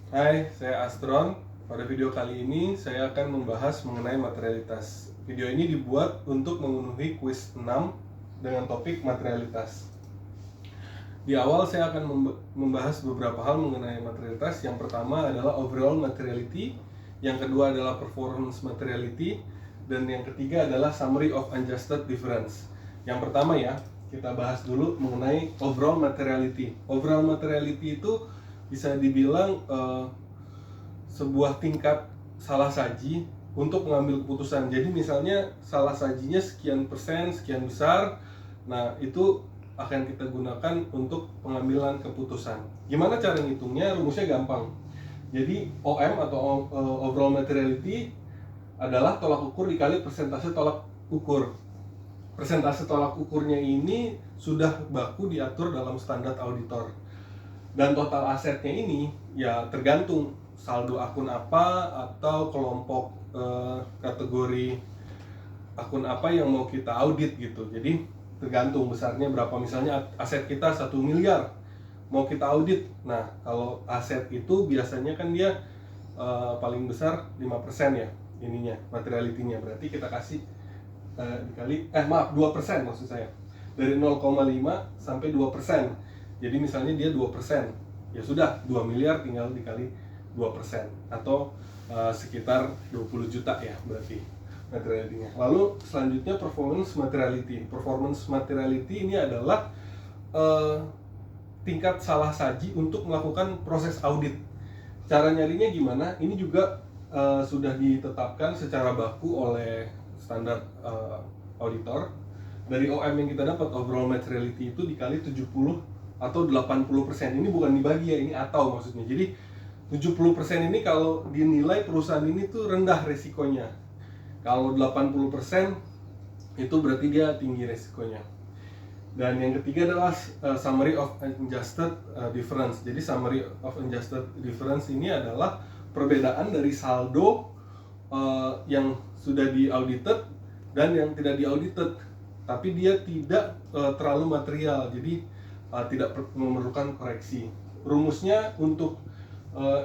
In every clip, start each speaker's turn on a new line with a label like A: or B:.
A: Hai, saya Astron. Pada video kali ini saya akan membahas mengenai materialitas. Video ini dibuat untuk memenuhi kuis 6 dengan topik materialitas. Di awal saya akan membahas beberapa hal mengenai materialitas. Yang pertama adalah overall materiality, yang kedua adalah performance materiality, dan yang ketiga adalah summary of unadjusted difference. Yang pertama ya, kita bahas dulu mengenai overall materiality. Overall materiality itu bisa dibilang sebuah tingkat salah saji untuk mengambil keputusan. Jadi misalnya salah sajinya sekian persen, sekian besar, nah itu akan kita gunakan untuk pengambilan keputusan. Gimana cara ngitungnya? Rumusnya gampang. Jadi OM atau overall materiality adalah tolak ukur dikali persentase tolak ukur. Persentase tolak ukurnya ini sudah baku diatur dalam standar auditor. Dan total asetnya ini ya tergantung saldo akun apa atau kelompok kategori akun apa yang mau kita audit gitu. Jadi tergantung besarnya berapa. Misalnya aset kita 1 miliar mau kita audit. Nah, kalau aset itu biasanya kan dia paling besar 5% ya ininya, materiality-nya. Berarti kita kasih dikali 2% maksud saya. Dari 0,5 sampai 2%. Jadi misalnya dia 2%, ya sudah 2 miliar tinggal dikali 2%, atau sekitar 20 juta ya berarti materiality-nya. Lalu selanjutnya performance materiality. Performance materiality ini adalah tingkat salah saji untuk melakukan proses audit. Cara nyarinya gimana? Ini juga sudah ditetapkan secara baku oleh standar auditor. Dari OM yang kita dapat, overall materiality itu dikali 70 atau 80%. Ini bukan dibagi ya, ini atau maksudnya. Jadi 70% ini kalau dinilai perusahaan ini tuh rendah resikonya. Kalau 80% itu berarti dia tinggi resikonya. Dan yang ketiga adalah summary of unadjusted difference. Jadi summary of unadjusted difference ini adalah perbedaan dari saldo yang sudah di-audited dan yang tidak di-audited, tapi dia tidak terlalu material, jadi tidak memerlukan koreksi. Rumusnya untuk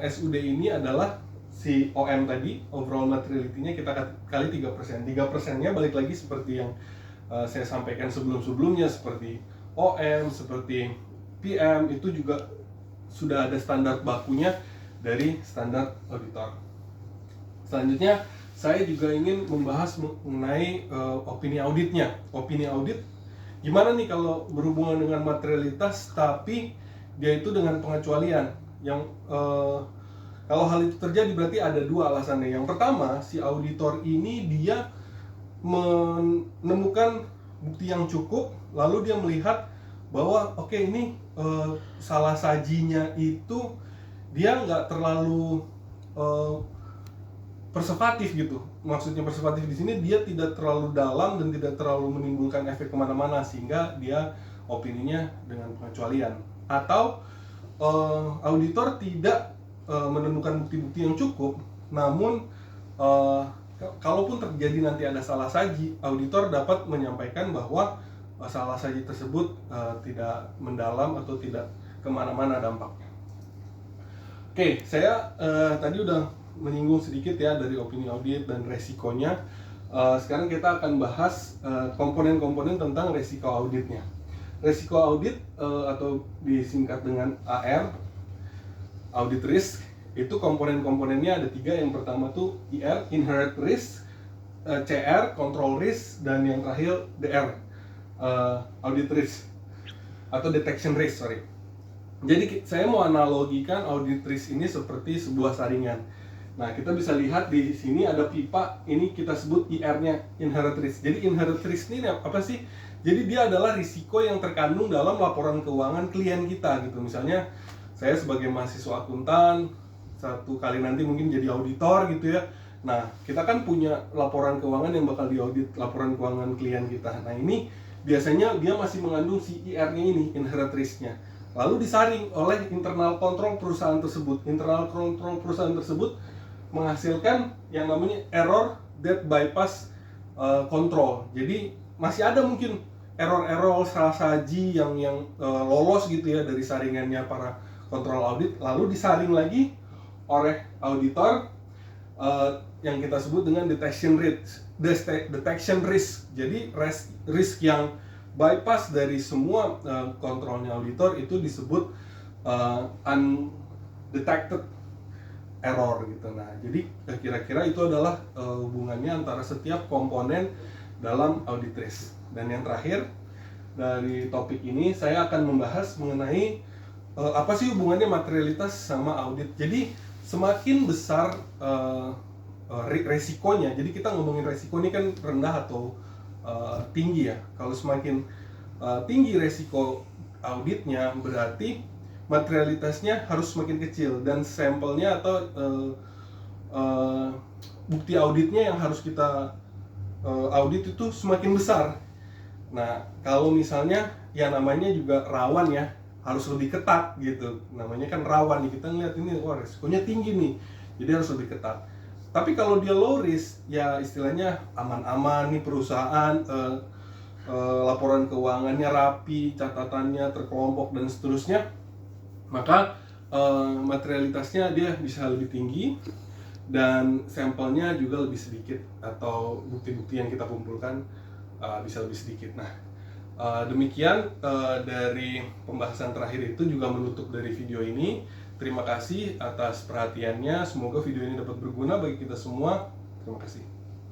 A: SUD ini adalah si OM tadi, overall materiality-nya kita kali 3%. 3%-nya balik lagi seperti yang saya sampaikan sebelum-sebelumnya, seperti OM, seperti PM, itu juga sudah ada standar bakunya dari standar auditor. Selanjutnya saya juga ingin membahas mengenai opini auditnya. Opini audit gimana nih kalau berhubungan dengan materialitas tapi dia itu dengan pengecualian yang kalau hal itu terjadi berarti ada dua alasannya. Yang pertama, si auditor ini dia menemukan bukti yang cukup, lalu dia melihat bahwa oke, ini salah sajinya itu dia nggak terlalu persevatif gitu. Maksudnya persevatif di sini dia tidak terlalu dalam dan tidak terlalu menimbulkan efek kemana-mana, sehingga dia opininya dengan pengecualian. Atau auditor tidak menemukan bukti-bukti yang cukup, namun kalaupun terjadi nanti ada salah saji, auditor dapat menyampaikan bahwa salah saji tersebut tidak mendalam atau tidak kemana-mana dampaknya. Oke, saya tadi udah menyinggung sedikit ya dari opini audit dan resikonya. Sekarang kita akan bahas komponen-komponen tentang resiko auditnya. Resiko audit atau disingkat dengan AR, audit risk, itu komponen-komponennya ada 3. Yang pertama tuh IR, inherent risk, CR, control risk, dan yang terakhir DR, audit risk atau detection risk, sorry. Jadi saya mau analogikan audit risk ini seperti sebuah saringan. Nah, kita bisa lihat di sini ada pipa, ini kita sebut IR-nya, inherent risk. Jadi inherent risk ini apa sih? Jadi dia adalah risiko yang terkandung dalam laporan keuangan klien kita gitu. Misalnya saya sebagai mahasiswa akuntan, satu kali nanti mungkin jadi auditor gitu ya. Nah, kita kan punya laporan keuangan yang bakal diaudit, laporan keuangan klien kita. Nah, ini biasanya dia masih mengandung si IR-nya ini, inherent risk-nya. Lalu disaring oleh internal control perusahaan tersebut. Internal control perusahaan tersebut menghasilkan yang namanya error that bypass control. Jadi masih ada mungkin error-error salah saji yang lolos gitu ya dari saringannya para kontrol audit, lalu disaring lagi oleh auditor yang kita sebut dengan detection risk. Jadi risk yang bypass dari semua kontrolnya auditor itu disebut undetected error gitu. Nah, jadi kira-kira itu adalah hubungannya antara setiap komponen dalam audit risk. Dan yang terakhir dari topik ini saya akan membahas mengenai apa sih hubungannya materialitas sama audit. Jadi semakin besar resikonya, jadi kita ngomongin resiko ini kan rendah atau tinggi ya. Kalau semakin tinggi resiko auditnya, berarti materialitasnya harus semakin kecil dan sampelnya atau bukti auditnya yang harus kita audit itu semakin besar. Nah, kalau misalnya yang namanya juga rawan ya, harus lebih ketat gitu. Namanya kan rawan nih, kita ngeliat ini, wah resikonya tinggi nih, jadi harus lebih ketat. Tapi kalau dia low risk, ya istilahnya aman-aman nih perusahaan, laporan keuangannya rapi, catatannya terkelompok dan seterusnya, maka materialitasnya dia bisa lebih tinggi dan sampelnya juga lebih sedikit, atau bukti-bukti yang kita kumpulkan bisa lebih sedikit. Nah, demikian dari pembahasan terakhir itu juga menutup dari video ini. Terima kasih atas perhatiannya. Semoga video ini dapat berguna bagi kita semua. Terima kasih.